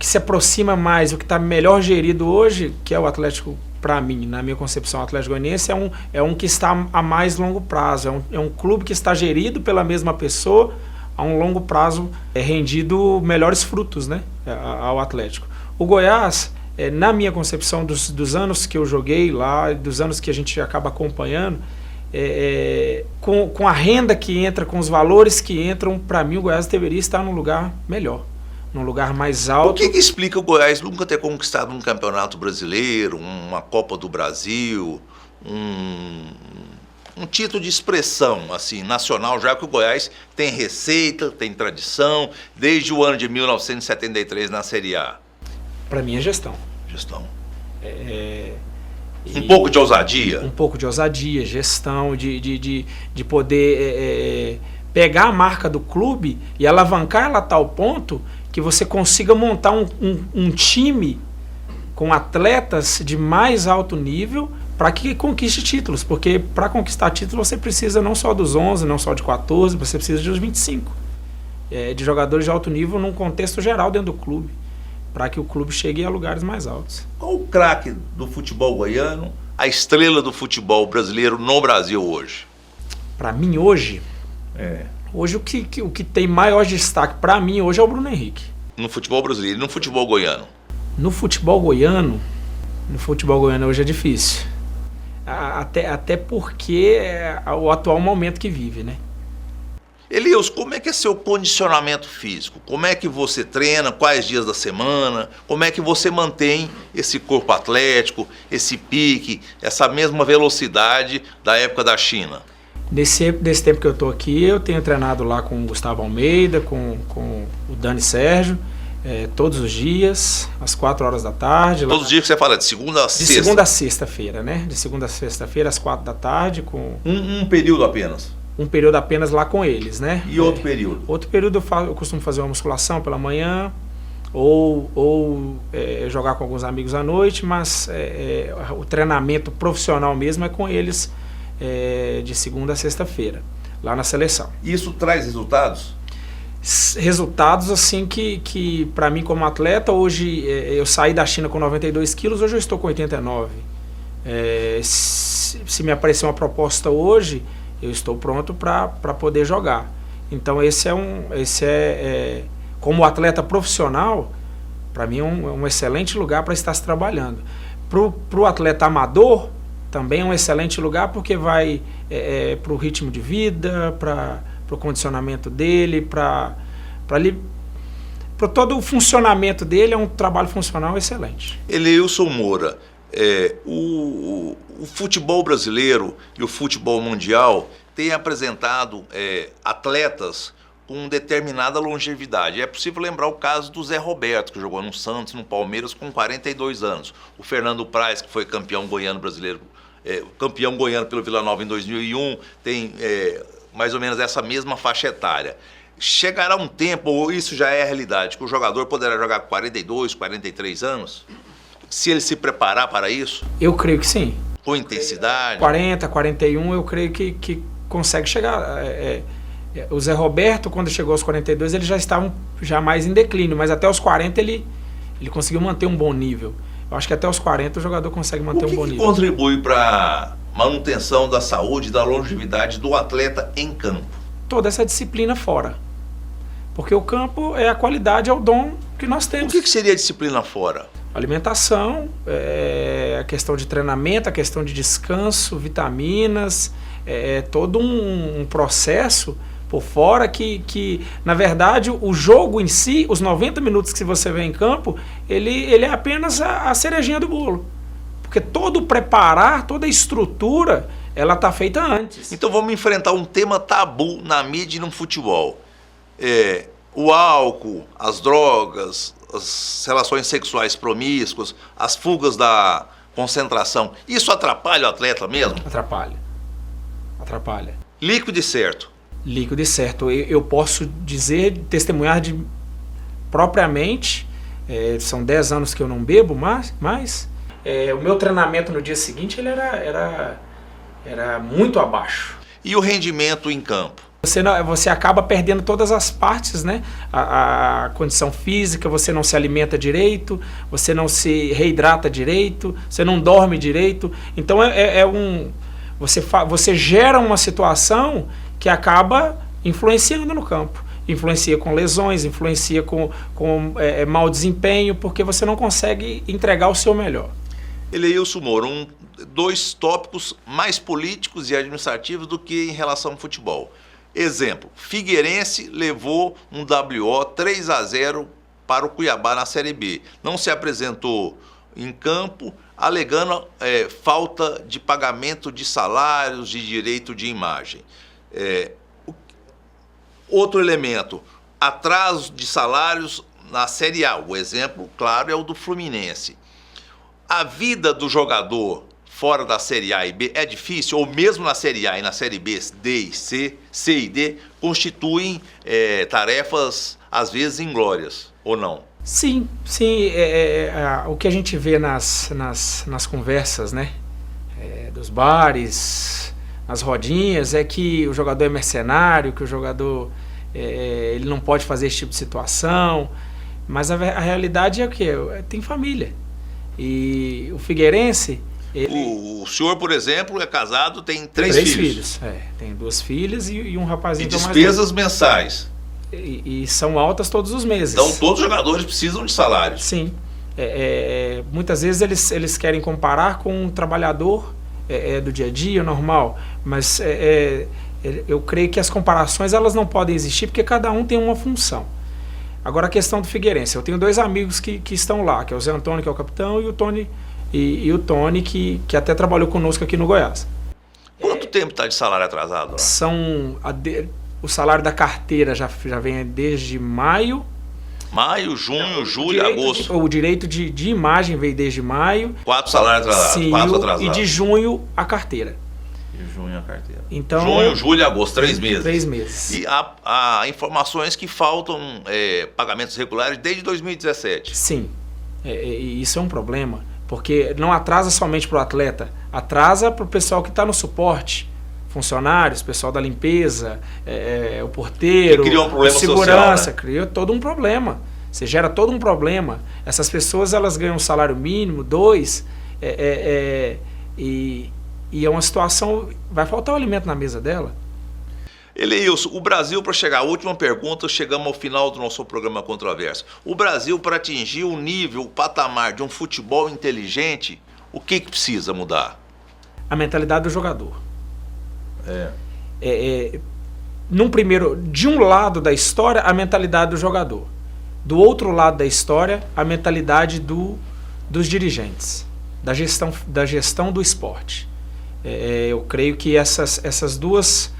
se aproxima mais, o que está melhor gerido hoje, que é o Atlético, para mim, na minha concepção, o Atlético Goianiense é um que está a mais longo prazo, é um clube que está gerido pela mesma pessoa a um longo prazo, rendido melhores frutos, né, ao Atlético. O Goiás, na minha concepção dos anos que eu joguei lá, dos anos que a gente acaba acompanhando, com a renda que entra, com os valores que entram, para mim o Goiás deveria estar num lugar melhor, num lugar mais alto. O que explica o Goiás nunca ter conquistado um campeonato brasileiro, uma Copa do Brasil, um título de expressão assim, nacional, já que o Goiás tem receita, tem tradição, desde o ano de 1973 na Série A? Para mim é gestão. Um pouco de ousadia? Um pouco de ousadia, gestão, de poder pegar a marca do clube e alavancar ela a tal ponto que você consiga montar um time com atletas de mais alto nível para que conquiste títulos, porque para conquistar títulos você precisa não só dos 11, não só de 14, você precisa dos 25, de jogadores de alto nível num contexto geral dentro do clube, para que o clube chegue a lugares mais altos. Qual o craque do futebol goiano, a estrela do futebol brasileiro no Brasil hoje? Para mim hoje, hoje o que tem maior destaque para mim hoje é o Bruno Henrique. No futebol brasileiro e no futebol goiano? No futebol goiano hoje é difícil. Até porque é o atual momento que vive, né? Elias, como é que é seu condicionamento físico? Como é que você treina? Quais dias da semana? Como é que você mantém esse corpo atlético, esse pique, essa mesma velocidade da época da China? Desse tempo que eu estou aqui, eu tenho treinado lá com o Gustavo Almeida, com o Dani Sérgio, todos os dias, às 4 horas da tarde. Todos os dias que você fala, de segunda a sexta? De segunda a sexta-feira, né? De segunda a sexta-feira, às 4 da tarde. Com um período apenas? Um período apenas lá com eles, né? E outro período? Outro período eu costumo fazer uma musculação pela manhã, ou jogar com alguns amigos à noite, mas o treinamento profissional mesmo é com eles de segunda a sexta-feira, lá na seleção. Isso traz resultados? Resultados assim que para mim como atleta, hoje eu saí da China com 92 quilos, hoje eu estou com 89. Se me aparecer uma proposta hoje, eu estou pronto para poder jogar. Então como atleta profissional, para mim é um excelente lugar para estar se trabalhando. Para o atleta amador, também é um excelente lugar porque vai para o ritmo de vida, para o condicionamento dele, para todo o funcionamento dele, é um trabalho funcional excelente. Eleilson Moura, o futebol brasileiro e o futebol mundial têm apresentado atletas com determinada longevidade. É possível lembrar o caso do Zé Roberto, que jogou no Santos, no Palmeiras, com 42 anos. O Fernando Praz, que foi campeão goiano brasileiro, campeão goiano pelo Vila Nova em 2001, tem mais ou menos essa mesma faixa etária. Chegará um tempo, ou isso já é a realidade, que o jogador poderá jogar com 42, 43 anos, se ele se preparar para isso? Eu creio que sim. Com intensidade? 40, 41, eu creio que consegue chegar. O Zé Roberto, quando chegou aos 42, ele já estava mais em declínio, mas até os 40 ele conseguiu manter um bom nível. Eu acho que até os 40 o jogador consegue manter um bom nível. O que contribui para a manutenção da saúde e da longevidade do atleta em campo? Toda essa disciplina fora. Porque o campo é a qualidade, é o dom que nós temos. O que seria disciplina fora? Alimentação, a questão de treinamento, a questão de descanso, vitaminas, todo um processo por fora que, na verdade, o jogo em si, os 90 minutos que você vê em campo, ele é apenas a cerejinha do bolo. Porque todo o preparar, toda a estrutura, ela está feita antes. Então vamos enfrentar um tema tabu na mídia e no futebol. O álcool, as drogas, as relações sexuais promíscuas, as fugas da concentração. Isso atrapalha o atleta mesmo? Atrapalha. Líquido e certo? Líquido e certo. Eu posso dizer, testemunhar propriamente, são 10 anos que eu não bebo mais, o meu treinamento no dia seguinte ele era muito abaixo. E o rendimento em campo? Você acaba perdendo todas as partes, né? A condição física, você não se alimenta direito, você não se reidrata direito, você não dorme direito. Então você gera uma situação que acaba influenciando no campo. Influencia com lesões, influencia com mau desempenho, porque você não consegue entregar o seu melhor. Eleilson Moura, 2 tópicos mais políticos e administrativos do que em relação ao futebol. Exemplo, Figueirense levou um WO 3-0 para o Cuiabá na Série B. Não se apresentou em campo, alegando falta de pagamento de salários, de direito de imagem. Outro elemento, atraso de salários na Série A. O exemplo, claro, é o do Fluminense. A vida do jogador fora da Série A e B é difícil, ou mesmo na Série A e na Série B, D e C e D, constituem tarefas, às vezes, inglórias, ou não? Sim. O que a gente vê nas conversas, né? Dos bares, nas rodinhas, é que o jogador é mercenário, que o jogador ele não pode fazer esse tipo de situação. Mas a realidade é o quê? Tem família. E o Figueirense... O senhor, por exemplo, é casado, tem três filhos. Tem 2 filhas e um rapazinho. E despesas mensais. E são altas todos os meses. Então todos os jogadores precisam de salário. Sim. Muitas vezes eles querem comparar com um trabalhador do dia a dia, normal. Mas eu creio que as comparações elas não podem existir porque cada um tem uma função. Agora a questão do Figueirense. Eu tenho 2 amigos que estão lá, que é o Zé Antônio, que é o capitão, e o Tony, o Tony que até trabalhou conosco aqui no Goiás. Quanto tempo está de salário atrasado lá? O salário da carteira já vem desde maio. Maio, junho, julho, agosto. O direito de imagem veio desde maio. 4 salários atrasados. Sim, 4 atrasados. E de junho a carteira. De junho a carteira. Então, junho, julho e agosto, 3 meses. 3 meses. E há informações que faltam pagamentos regulares desde 2017. Sim. E isso é um problema, porque não atrasa somente para o atleta, atrasa para o pessoal que está no suporte. Funcionários, pessoal da limpeza, o porteiro, criou um problema segurança, social, né? Criou todo um problema. Você gera todo um problema. Essas pessoas elas ganham um salário mínimo, 2, e é uma situação, vai faltar o alimento na mesa dela. Eleilson, o Brasil, para chegar à última pergunta, chegamos ao final do nosso programa Controverso. O Brasil, para atingir o nível, o patamar de um futebol inteligente, o que precisa mudar? A mentalidade do jogador. De um lado da história, a mentalidade do jogador. Do outro lado da história, a mentalidade dos dirigentes, da gestão do esporte. Eu creio que essas duas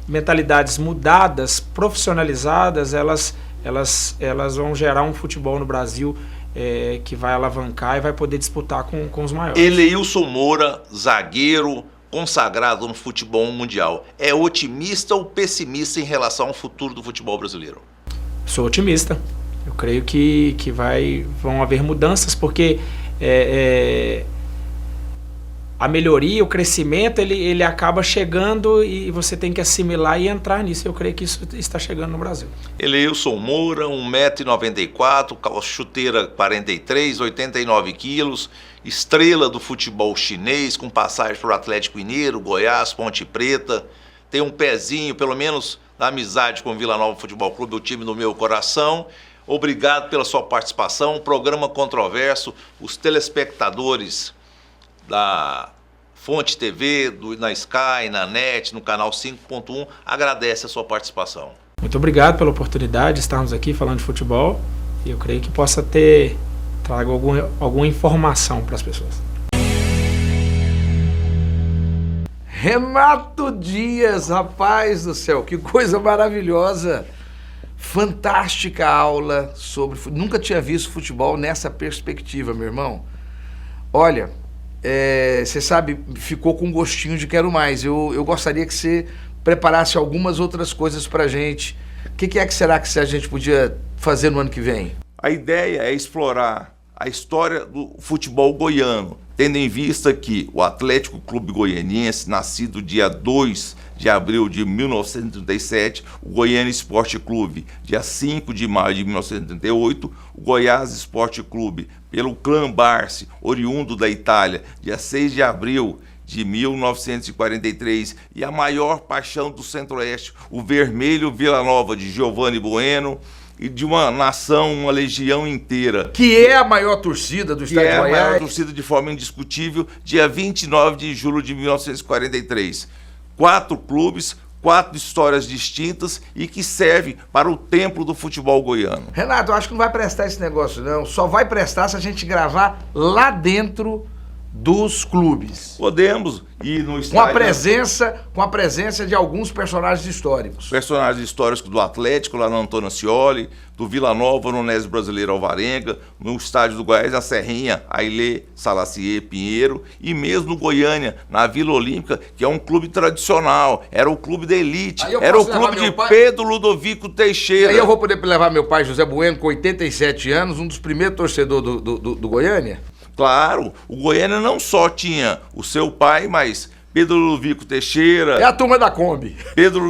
mentalidades mudadas, profissionalizadas, elas vão gerar um futebol no Brasil que vai alavancar e vai poder disputar com os maiores. Eleilson Moura, zagueiro, consagrado no futebol mundial, é otimista ou pessimista em relação ao futuro do futebol brasileiro? Sou otimista. Eu creio que vão haver mudanças, porque a melhoria, o crescimento, ele acaba chegando e você tem que assimilar e entrar nisso. Eu creio que isso está chegando no Brasil. Eleilson Moura, 1,94 m, chuteira 43, 89 quilos, estrela do futebol chinês, com passagem por Atlético Mineiro, Goiás, Ponte Preta, tem um pezinho, pelo menos, da amizade com o Vila Nova Futebol Clube, o time do meu coração. Obrigado pela sua participação. Programa Controverso, os telespectadores da Fonte TV, na Sky, na NET, no canal 5.1, agradece a sua participação. Muito obrigado pela oportunidade de estarmos aqui falando de futebol, e eu creio que possa trago alguma informação para as pessoas. Renato Dias, rapaz do céu, que coisa maravilhosa, fantástica aula sobre... Nunca tinha visto futebol nessa perspectiva, meu irmão. Olha, você sabe, ficou com gostinho de quero mais. Eu gostaria que você preparasse algumas outras coisas pra gente. O que será que a gente podia fazer no ano que vem? A ideia é explorar a história do futebol goiano, tendo em vista que o Atlético Clube Goianiense, nascido dia 2 de abril de 1937, o Goiânia Esporte Clube, dia 5 de maio de 1938, o Goiás Esporte Clube, pelo clã Barsi, oriundo da Itália, dia 6 de abril de 1943, e a maior paixão do Centro-Oeste, o Vermelho Vila Nova, de Giovanni Bueno, e de uma nação, uma legião inteira. Que é a maior torcida do estado de Goiás. Que é a maior torcida de forma indiscutível, dia 29 de julho de 1943. 4 clubes, 4 histórias distintas e que servem para o templo do futebol goiano. Renato, eu acho que não vai prestar esse negócio não, só vai prestar se a gente gravar lá dentro dos clubes. Podemos ir no Com estádio. a presença de alguns personagens históricos. Personagens históricos do Atlético, lá no Antônio Ascioli, do Vila Nova, no Nésio Brasileiro Alvarenga, no estádio do Goiás, na Serrinha, Ailê, Salacier, Pinheiro, e mesmo no Goiânia, na Vila Olímpica, que é um clube tradicional, era o clube da elite, era o clube de Pedro Ludovico Teixeira. Aí eu vou poder levar meu pai, José Bueno, com 87 anos, um dos primeiros torcedores do Goiânia? Claro, o Goiânia não só tinha o seu pai, mas Pedro Ludovico Teixeira... É a turma da Kombi.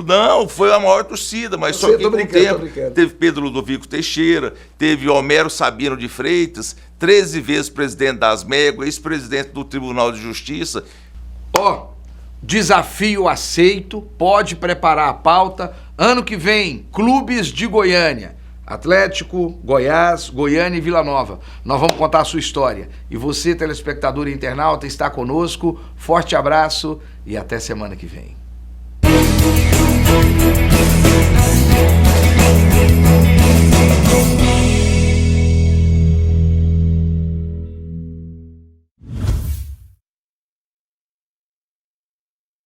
Não, foi a maior torcida, mas só que com o tempo teve Pedro Ludovico Teixeira, teve Homero Sabino de Freitas, 13 vezes presidente das MEGO, ex-presidente do Tribunal de Justiça. Desafio aceito, pode preparar a pauta. Ano que vem, clubes de Goiânia. Atlético, Goiás, Goiânia e Vila Nova. Nós vamos contar a sua história. E você, telespectador e internauta, está conosco. Forte abraço e até semana que vem.